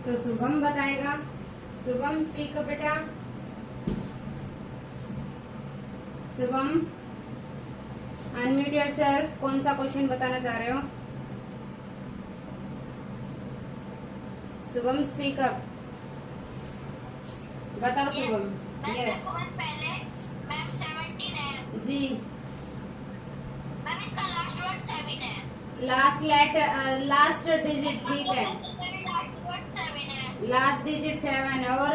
तो शुभम बताएगा। Shubham speak up बेटा। Shubham unmute yourself. कौन सा क्वेश्चन बताना चाह रहे हो? Shubham speak up. बताओ शुभम। यस पहले मैम 17 है जी। मैम इसका लास्ट वर्ड 7 है। लास्ट डिजिट ठीक है। लास्ट वर्ड 7 है। लास्ट डिजिट 7 और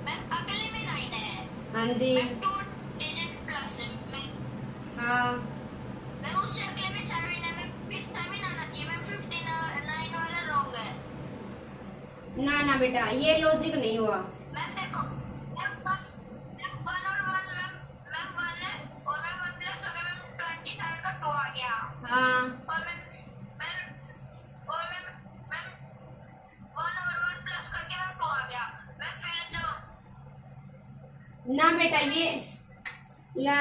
मैम अगले में 9 है। हाँ जी। मैम 2 डिजिट प्लस है। हाँ मैम उस अगले में 7 है। मैम फिर 7 आना चाहिए। मैम 15 9 वाला रॉन्ग है। ना ना बेटा ये लॉजिक नहीं हुआ। मैम देखो मैम 1 और 1 मैम 1 है और मैम 1 प्लस हो गया। मैम 27 का 2 आ गया। हाँ और मैम और मैम 1 और 1 प्लस करके मैम 2 आ गया। मैम फिर जो ना बेटा ये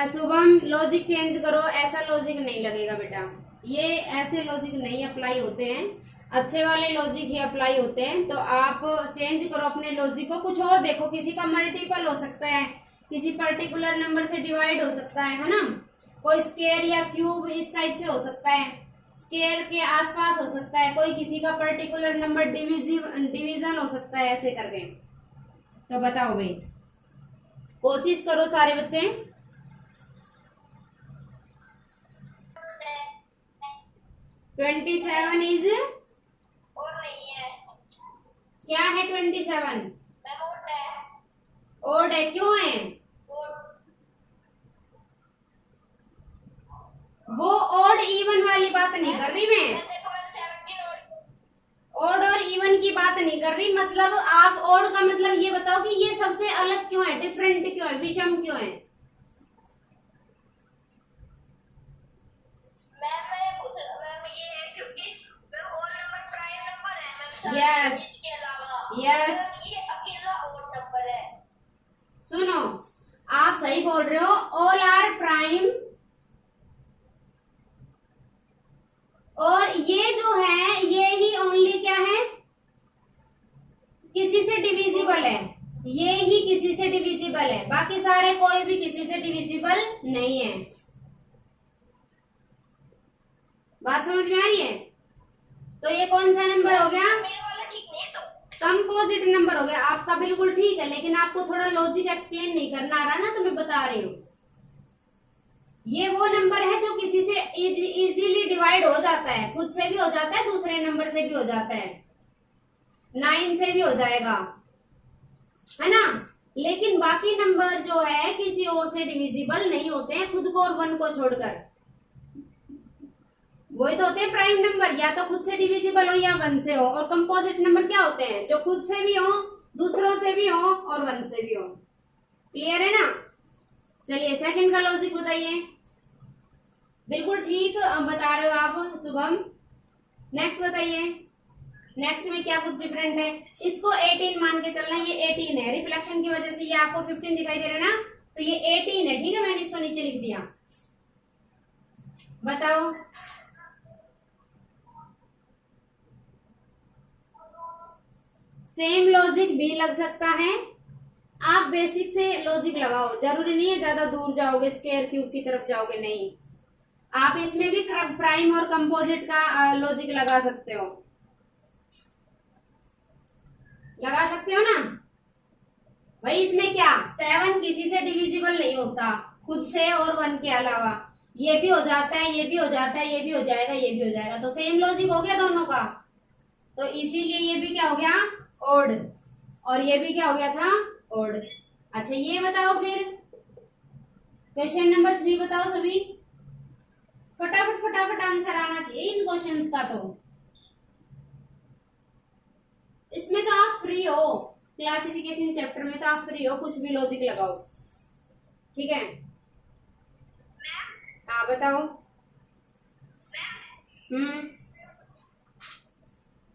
शुभम लॉजिक चेंज करो। ऐसा लॉजिक नहीं लगेगा बेटा। ये ऐसे लॉजिक नहीं अप्लाई होते हैं। अच्छे वाले लॉजिक ही अप्लाई होते हैं। तो आप चेंज करो अपने लॉजिक को। कुछ और देखो। किसी का मल्टीपल हो सकता है, किसी पर्टिकुलर नंबर से डिवाइड हो सकता है ना। कोई स्क्वायर या क्यूब इस टाइप से हो सकता है। स्क्वायर के आसपास हो सकता है। कोई किसी का पर्टिकुलर नंबर डिवीजन हो सकता है ऐसे करके। तो बताओ भाई, कोशिश करो सारे बच्चे। 27 इज और नहीं है। क्या है? 27 मैम और है। ओड है। क्यों है और वो? ओड इवन वाली बात नहीं कर रही मैं। देखो मैम 17 और ओड और इवन की बात नहीं कर रही। मतलब आप ओड का मतलब ये बताओ कि ये सबसे अलग क्यों है, डिफरेंट क्यों है, विषम क्यों है? मैम मैम ये है क्योंकि मैम और नंबर प्राइम नंबर है मैम सारे। Yes. इसके अलावा Yes. मैम ये अकेला और नंबर है। सुनो, आप सही बोल रहे हो। All are prime. और ये जो है ये ही ओनली क्या है? किसी से डिविजिबल है। ये ही किसी से डिविजिबल है। बाकी सारे कोई भी किसी से डिविजिबल नहीं है। बात समझ में आ रही है? तो ये कौन सा नंबर हो गया? मेरे वाला ठीक नहीं है तो कंपोजिट नंबर हो गया। आपका बिल्कुल ठीक है, लेकिन आपको थोड़ा लॉजिक एक्सप्लेन नहीं करना आ रहा ना, तो मैं बता रही हूँ। ये वो नंबर है जो किसी से इजीली डिवाइड हो जाता है। खुद से भी हो जाता है, दूसरे नंबर से भी हो जाता है, 9 से भी हो जाएगा, है ना। लेकिन बाकी नंबर जो है किसी और से डिविजिबल नहीं होते हैं, खुद को और 1 को छोड़कर। वही तो होते हैं प्राइम नंबर, या तो खुद से डिविजिबल हो या 1 से हो। और कंपोजिट नंबर क्या होते हैं? जो खुद से भी हो, दूसरों से भी हो और 1 से भी हो। क्लियर है ना? चलिए सेकंड का लॉजिक बताइए। बिल्कुल ठीक बता रहे हो आप शुभम। नेक्स्ट बताइए। नेक्स्ट में क्या कुछ डिफरेंट है? इसको 18 मान के चलना। ये 18 है। रिफ्लेक्शन की वजह से ये आपको 15 दिखाई दे रहा है ना, तो ये 18 है। ठीक है, मैंने इसको नीचे लिख दिया। बताओ। सेम लॉजिक भी लग सकता है। आप बेसिक से लॉजिक लगाओ। जरूरी नहीं है ज्यादा दूर जाओगे, स्क्वायर क्यूब की तरफ जाओगे, नहीं। आप इसमें भी प्राइम और कंपोजिट का लॉजिक लगा सकते हो। लगा सकते हो ना भाई। इसमें क्या 7 किसी से डिविजिबल नहीं होता, खुद से और 1 के अलावा। ये भी हो जाता है, ये भी हो जाता है, ये भी हो जाएगा, ये भी हो जाएगा। तो सेम लॉजिक हो गया दोनों का। तो इसीलिए ये भी क्या हो गया? ओड। और ये भी क्या हो गया था? ओड। अच्छा ये बताओ फिर क्वेश्चन नंबर 3 बताओ सभी। फटाफट फटाफट आंसर आना चाहिए इन क्वेश्चंस का। तो इसमें तो आप फ्री हो। क्लासिफिकेशन चैप्टर में तो आप फ्री हो, कुछ भी लॉजिक लगाओ। ठीक है? हाँ बताओ।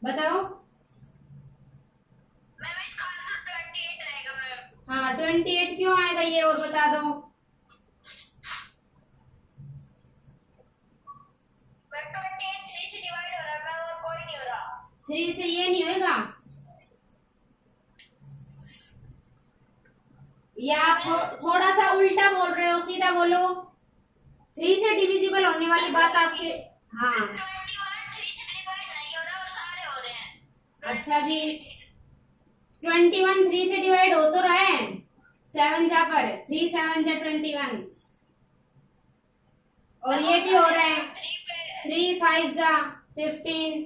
बताओ। मैम इसका आंसर 28 रहेगा मैम। हाँ 28 क्यों आएगा ये और बता दो। मैम 28 3 से डिवाइड हो रहा है मैम और कोई नहीं हो रहा। 3 से ये नहीं होएगा, या आप थोड़ा सा उल्टा बोल रहे हो, सीधा बोलो। 3 से डिविजिबल होने वाली बात आपके, हाँ 21 3 से डिवाइड नहीं हो रहा और सारे हो रहे हैं। अच्छा जी, 21 3 से डिवाइड हो तो रहा है, 7 जा पर 3 7 जा 21, और ये भी हो रहा है 3 5 जा 15,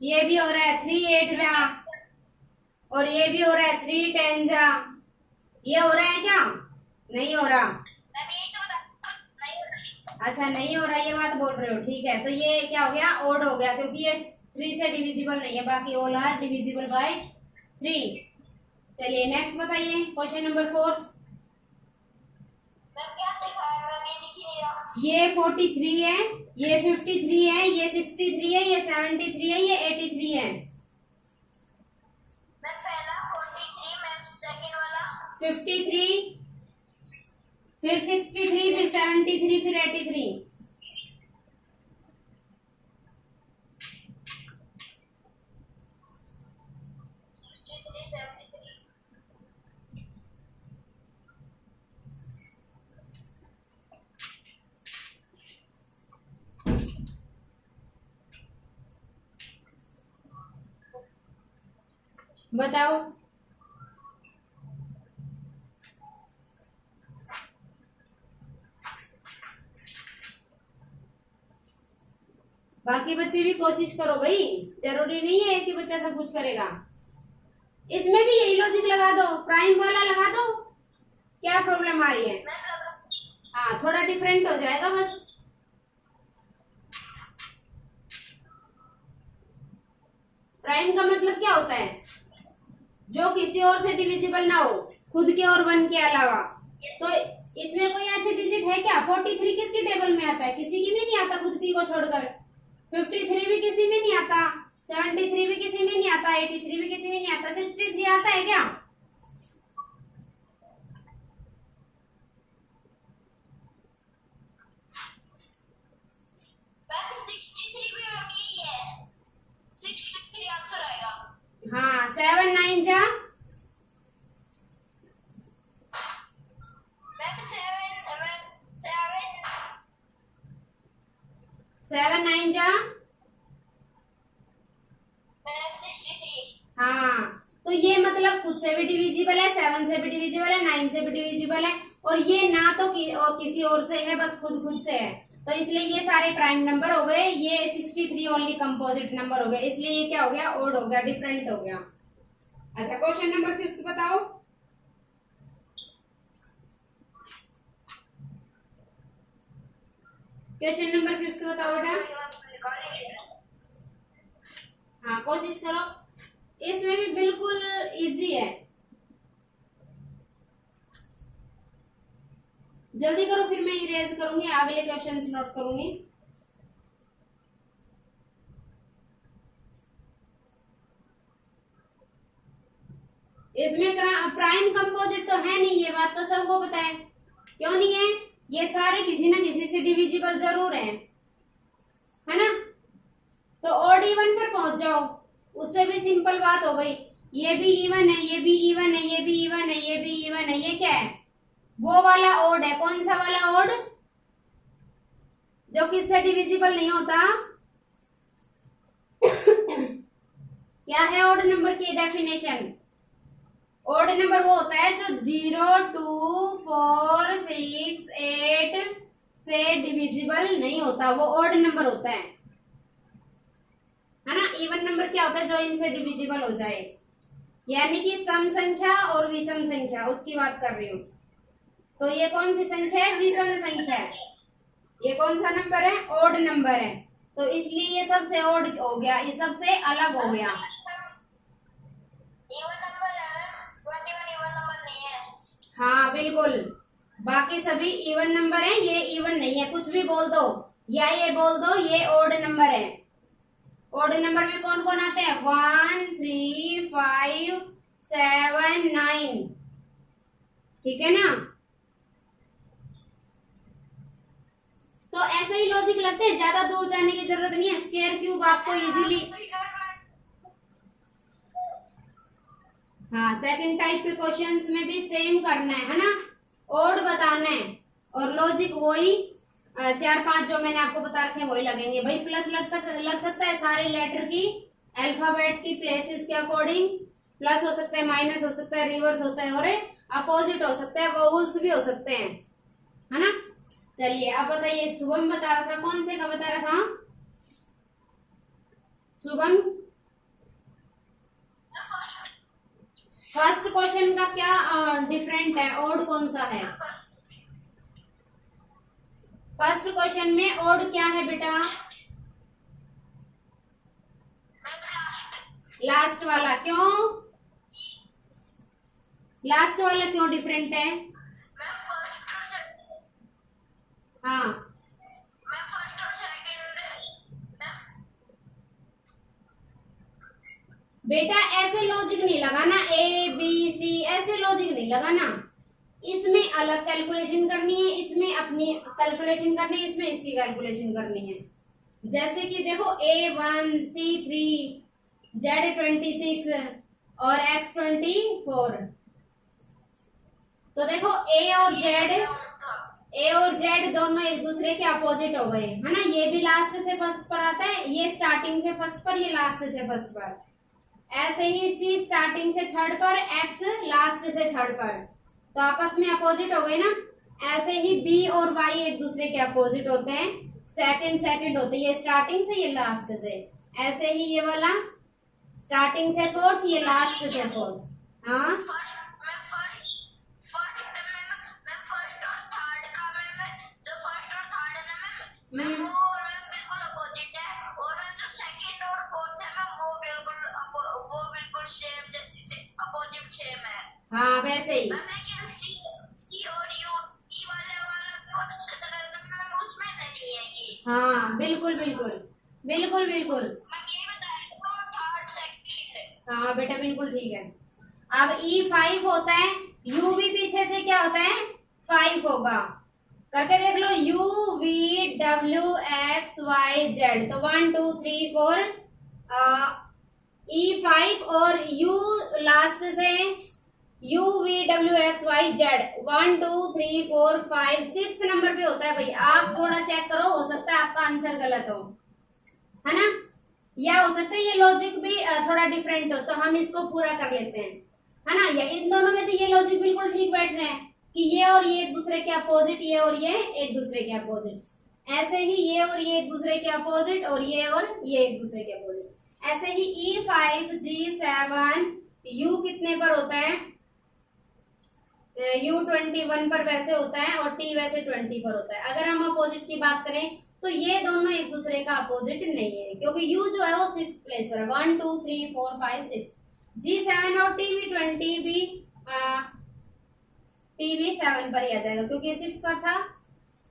ये भी हो रहा है 3 8 जा, और ये भी हो रहा है 3 10 जा। ये हो रहा है क्या? नहीं हो रहा। मैं भी यही तो बता नहीं हो रहा। अच्छा नहीं हो रहा, ये बात बोल रहे हो, ठीक है। तो ये क्या हो गया? ओड हो गया, क्योंकि ये 3 से डिविजिबल नहीं है, बाकी ऑल आर डिविजिबल बाय 3। चलिए नेक्स्ट बताइए, क्वेश्चन नंबर 4। मैं क्या लिखा है? मैं ये दिख ही नहीं रहा। ये 43 है, ये 53 है, ये 63 है, ये 73 है, ये 83 है। मैं पहला 43, मैं सेकंड वाला 53, फिर 63, फिर 73, फिर 83। 63 73। बताओ। बाकी बच्चे भी कोशिश करो भाई, जरूरी नहीं है कि बच्चा सब कुछ करेगा। इसमें भी यही लॉजिक लगा दो, प्राइम वाला लगा दो, क्या प्रॉब्लम आ रही है? मैं लगा हाँ थोड़ा डिफरेंट हो जाएगा बस। प्राइम का मतलब क्या होता है? जो किसी और से डिविजिबल ना हो, खुद के और 1 के अलावा। तो इसमें कोई ऐसी डिजिट है क्या? 43 किसकी टेबल में आता है? किसी की भी नहीं आता, खुद की को छोड़कर। 53 भी किसी में नहीं आता, 73 भी किसी में नहीं आता, 83 भी किसी में नहीं आता, 63 आता है क्या? मैं 63 भी यही है। 63 आंसर आएगा। हाँ 7 9 जा, मैं 7 9 जा। मैं 63। हाँ तो ये मतलब खुद से भी डिविजिबल है, 7 से भी डिविजिबल है, 9 से भी डिविजिबल है, और ये ना तो किसी और से है, बस खुद से है। तो इसलिए ये सारे प्राइम नंबर हो गए, ये 63 ओनली कंपोजिट नंबर हो गए, इसलिए ये क्या हो गया? ओड हो गया, डिफरेंट हो गया। अच्छा क्वेश्चन नंबर 5 बताओ। क्वेश्चन नंबर 5 बताओ बेटा। हाँ कोशिश करो, इसमें भी बिल्कुल इजी है, जल्दी करो फिर मैं इरेज करूंगी, अगले क्वेश्चंस नोट करूंगी। इसमें प्राइम कंपोजिट तो है नहीं, ये बात तो सबको पता है। क्यों नहीं है? ये सारे किसी ना किसी से डिविजिबल जरूर हैं, है ना? तो ओड इवन पर पहुंच जाओ, उससे भी सिंपल बात हो गई। ये भी इवन है, ये भी इवन है, ये भी इवन है, ये भी इवन है, ये क्या है? वो वाला ओड है। कौन सा वाला ओड? जो किससे डिविजिबल नहीं होता। क्या है ओड नंबर की डेफिनेशन? ओड नंबर वो होता है जो 0 2 4 6 8 से डिविजिबल नहीं होता, वो ओड नंबर होता है ना? इवन नंबर क्या होता है? जो इनसे डिविजिबल हो जाए, यानी कि सम संख्या और विषम संख्या, उसकी बात कर रही हूँ। तो ये कौन सी संख्या है? विषम संख्या है। ये कौन सा नंबर है? ओड नंबर है। तो इसलिए ये सबसे ओड हो गया, ये सबसे अलग हो गया। इवन नंबर है, 21 इवन नंबर नहीं है। हाँ बिल्कुल, बाकी सभी इवन नंबर है, ये इवन नहीं है। कुछ भी बोल दो, या ये बोल दो ये ओड नंबर है। ओड नंबर में कौन कौन आते हैं? 1 3 5 7 9, ठीक है ना? तो ऐसे ही लॉजिक लगते हैं, ज्यादा दूर जाने की जरूरत नहीं है। स्क्वायर क्यूब आपको इजीली, हाँ, सेकंड टाइप के क्वेश्चंस में भी सेम करना है ना, ओड बताना है और लॉजिक वही 4-5 जो मैंने आपको बता रखे हैं वही लगेंगे भाई। प्लस लग सकता है सारे लेटर की अल्फाबेट की प्लेसेस के अकॉर्डिंग, प्लस हो सकता है, माइनस हो सकता है, रिवर्स होता है और अपोजिट हो सकता है, वोवल्स भी हो सकते हैं, है ना। चलिए अब बताइए, शुभम बता रहा था, कौन से का बता रहा था शुभम? फर्स्ट क्वेश्चन का क्या डिफरेंट है, ओड कौन सा है? फर्स्ट क्वेश्चन में ओड क्या है बेटा? लास्ट वाला। क्यों लास्ट वाला क्यों डिफरेंट है? हाँ बेटा, ऐसे लॉजिक नहीं लगाना, ए बी सी ऐसे लॉजिक नहीं लगाना, इसमें अलग कैलकुलेशन करनी है, इसमें अपनी कैलकुलेशन करनी है, इसमें इसकी कैलकुलेशन करनी है। जैसे कि देखो A1 C3 Z26 और X24, तो देखो A और Z दोनों एक दूसरे के अपोजिट हो गए, है ना। ये भी लास्ट से फर्स्ट पर आता है, ये स्टार्टिंग से फर्स्ट पर, ये लास्ट से फर्स्ट पर। ऐसे ही C स्टार्टिंग से थर्ड पर, X लास्ट से थर्ड पर, तो आपस में अपोजिट हो गए ना। ऐसे ही B और Y एक दूसरे के अपोजिट होते हैं, सेकंड होते हैं, ये स्टार्टिंग से, ये लास्ट से। ऐसे ही ये वाला स्टार्टिंग से फोर्थ, ये लास्ट से फोर्थ। हाँ हाँ वैसे ही। हाँ बिल्कुल बिल्कुल बिल्कुल बिल्कुल। हाँ बेटा बिल्कुल ठीक है। अब E5 होता है, U भी पीछे से क्या होता है 5 होगा, करके देख लो U V W X Y Z, तो 1 2 3 4 E5 और U लास्ट से U V W X Y Z 1 2 3 4 5 6 number पे होता है भाई। आप थोड़ा चेक करो, हो सकता है आपका आंसर गलत हो, है ना, या हो सकता है ये लॉजिक भी थोड़ा डिफरेंट हो, तो हम इसको पूरा कर लेते हैं, है ना। या इन दोनों में तो ये लॉजिक बिल्कुल ठीक बैठ रहे हैं कि ये और ये एक दूसरे के अपोजिट, ये और ये एक दूसरे के अपोजिट। ऐसे ही ये और ये एक दूसरे के अपोजिट और ये एक दूसरे के अपोजिट। ऐसे ही E5 G7 U कितने पर होता है, U21 पर वैसे होता है और T वैसे 20 पर होता है। अगर हम अपोजिट की बात करें तो ये दोनों एक दूसरे का अपोजिट नहीं है, क्योंकि U जो है वो 6th प्लेस पर है, 1 2 3 4 5 6। G7 और T भी 7 पर ही आ जाएगा, क्योंकि 6 पर था,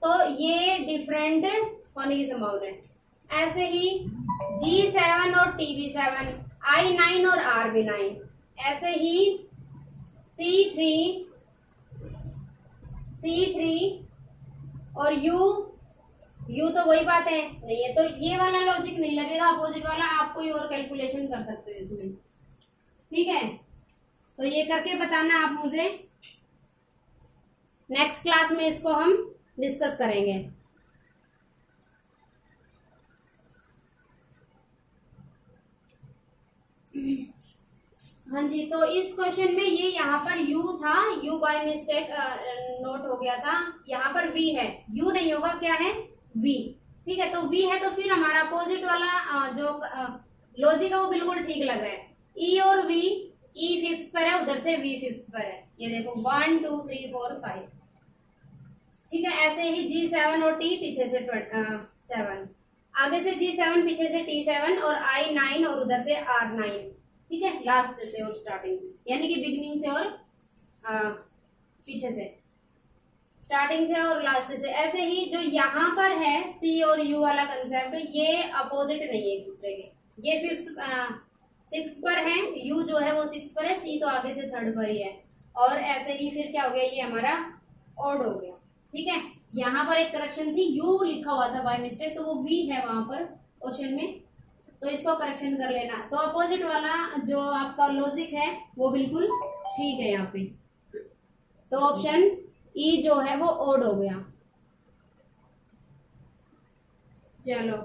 तो ये डिफरेंट होने की संभावना है। ऐसे ही G7 और T7, I9 और RB9। ऐसे ही C3 और U तो वही बात है नहीं है, तो ये वाला लॉजिक नहीं लगेगा, अपोजिट वाला आप कोई और कैलकुलेशन कर सकते हो इसमें, ठीक है। तो ये करके बताना आप मुझे, नेक्स्ट क्लास में इसको हम डिस्कस करेंगे। हाँ जी, तो इस क्वेश्चन में ये यहाँ पर U था, U बाय मिस्टेक नोट हो गया था, यहाँ पर V है, U नहीं होगा, क्या है V, ठीक है। तो V है तो फिर हमारा अपोजिट वाला जो लॉजिक है वो बिल्कुल ठीक लग रहा है। E और V, E 5th पर है, उधर से V 5th पर है, ये देखो 1 2 3 4 5, ठीक है। ऐसे ही G7 और T पीछे से 7, आगे से G7 पीछे से T7 और I9 और उधर से R9, ठीक है, लास्ट से और स्टार्टिंग से, यानी कि बिगिनिंग से और पीछे से, स्टार्टिंग से और लास्ट से। ऐसे ही जो यहाँ पर है C और U वाला कंसेप्ट, ये अपोजिट नहीं है एक दूसरे के, ये 6th पर है, U जो है वो 6th पर है, C तो आगे से 3rd पर ही है, और ऐसे ही फिर क्या हो गया, ये हमारा ऑड हो गया, ठीक है। यहाँ पर एक करेक्शन थी, U लिखा हुआ था बाय मिस्टेक, तो वो V है वहां पर क्वेश्चन में, तो इसको करेक्शन कर लेना। तो अपोजिट वाला जो आपका लॉजिक है वो बिल्कुल ठीक है यहाँ पे। तो ऑप्शन ई जो है वो ओड हो गया। चलो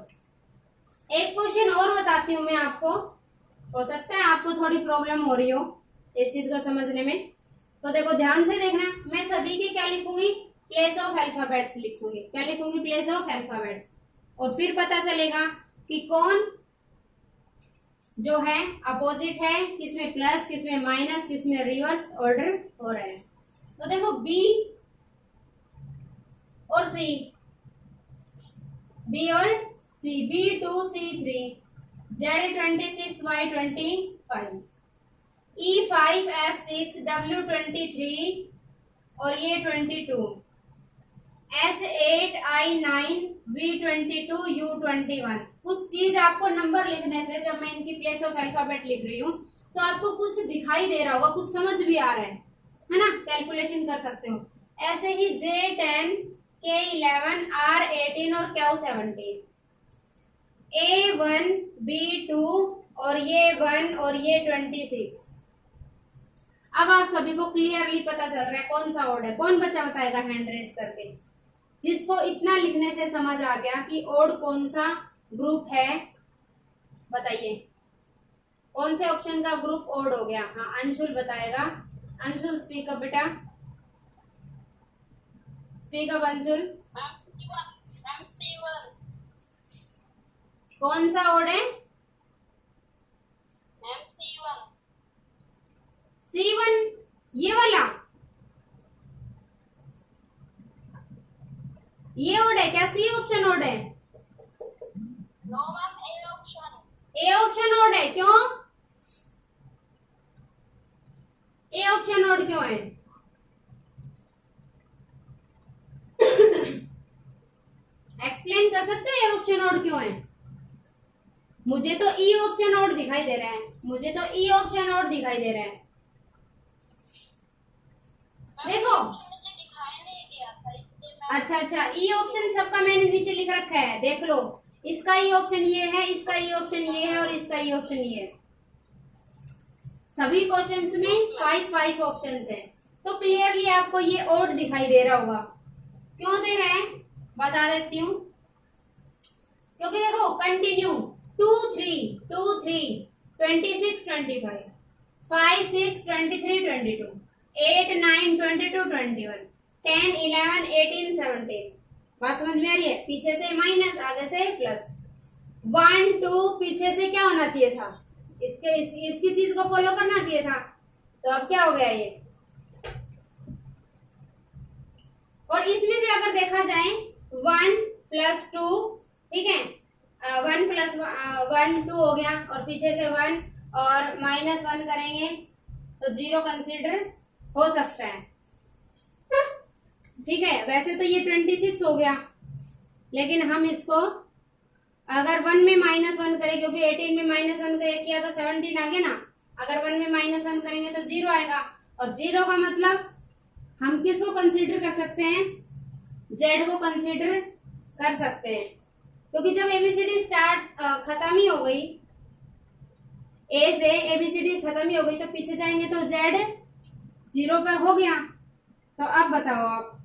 एक क्वेश्चन और बताती हूँ मैं आपको, हो सकता है आपको थोड़ी प्रॉब्लम हो रही हो इस चीज को समझने में। तो देखो ध्यान से देखना, मैं सभी के क्या लिखूंगी, प्लेस ऑफ अल्फाबेट्स लिखूंगी। क्या लिखूंगी, प्लेस ऑफ अल्फाबेट्स। और फिर पता चलेगा कि कौन जो है अपोजिट है, किसमें प्लस, किसमें माइनस, किसमें रिवर्स ऑर्डर हो रहा है। तो देखो बी और सी, बी और सी, B2 C3, Z26 Y25, E5 F6 W23 और ये 22, H8 I9 V22 U21। कुछ चीज आपको नंबर लिखने से, जब मैं इनकी प्लेस ऑफ अल्फाबेट लिख रही हूँ तो आपको कुछ दिखाई दे रहा होगा, कुछ समझ भी आ रहा है ना, कैलकुलेशन कर सकते हो। ऐसे ही J10 K11 R18 और Q17, A1 B2 और ये 1 और ये 26। अब आप सभी को क्लियरली पता चल रहा है कौन सा ओड है। कौन बच्चा बताएगा हैंड रेस करके, जिसको इतना लिखने से समझ आ गया कि ओड कौन सा ग्रुप है, बताइए कौन से ऑप्शन का ग्रुप ओड हो गया। हाँ अंशुल बताएगा। अंशुल स्पीक अप बेटा, स्पीक अप अंशुल। कौन सा ओड है, C1, ये वाला, ये ओड है क्या, सी ऑप्शन ओड है? No ma'am, A option. A option odd है, क्यों ए ऑप्शन ओड क्यों है? एक्सप्लेन कर सकते हो ए ऑप्शन ओड क्यों है? मुझे तो ई ऑप्शन ओड दिखाई दे रहा है, मुझे तो ई ऑप्शन ओड दिखाई दे रहा है। देखो दिखाई नहीं दिया था इसलिए। अच्छा अच्छा, ई ऑप्शन सबका मैंने नीचे लिख रखा है, देख लो। इसका ई ऑप्शन ये है, इसका ई ऑप्शन ये है और इसका ई ऑप्शन ये है। सभी क्वेश्चंस में 5 ऑप्शंस हैं। तो क्लियरली आपको ये ओड दिखाई दे रहा होगा। क्यों दे रहा है बता देती हूँ, क्योंकि देखो कंटिन्यू 2 3 2 3 26 25 5 6 23 22 8 9 22 21 10 11 18 17। बात समझ में आ रही है? पीछे से माइनस, आगे से प्लस। 1 2 पीछे से क्या होना चाहिए था, इसकी चीज को फॉलो करना चाहिए था। तो अब क्या हो गया ये। और इसमें भी अगर देखा जाए 1 + 2, ठीक है, 1 + 1 2 हो गया और पीछे से 1 और -1 करेंगे तो 0 कंसीडर हो सकता है, ठीक है। वैसे तो ये 26 हो गया, लेकिन हम इसको अगर 1 में -1 करें, क्योंकि 18 में -1 किया तो 17 आ गया ना। अगर 1 में -1 करेंगे तो 0 आएगा, और 0 का मतलब हम किसको कंसीडर कर सकते हैं, जेड को कंसीडर कर सकते हैं। क्योंकि जब एबीसीडी स्टार्ट खत्म ही हो गई, ए से एबीसीडी खत्म ही हो गई, तो पीछे जाएंगे तो जेड 0 पर हो गया। तो अब बताओ आप,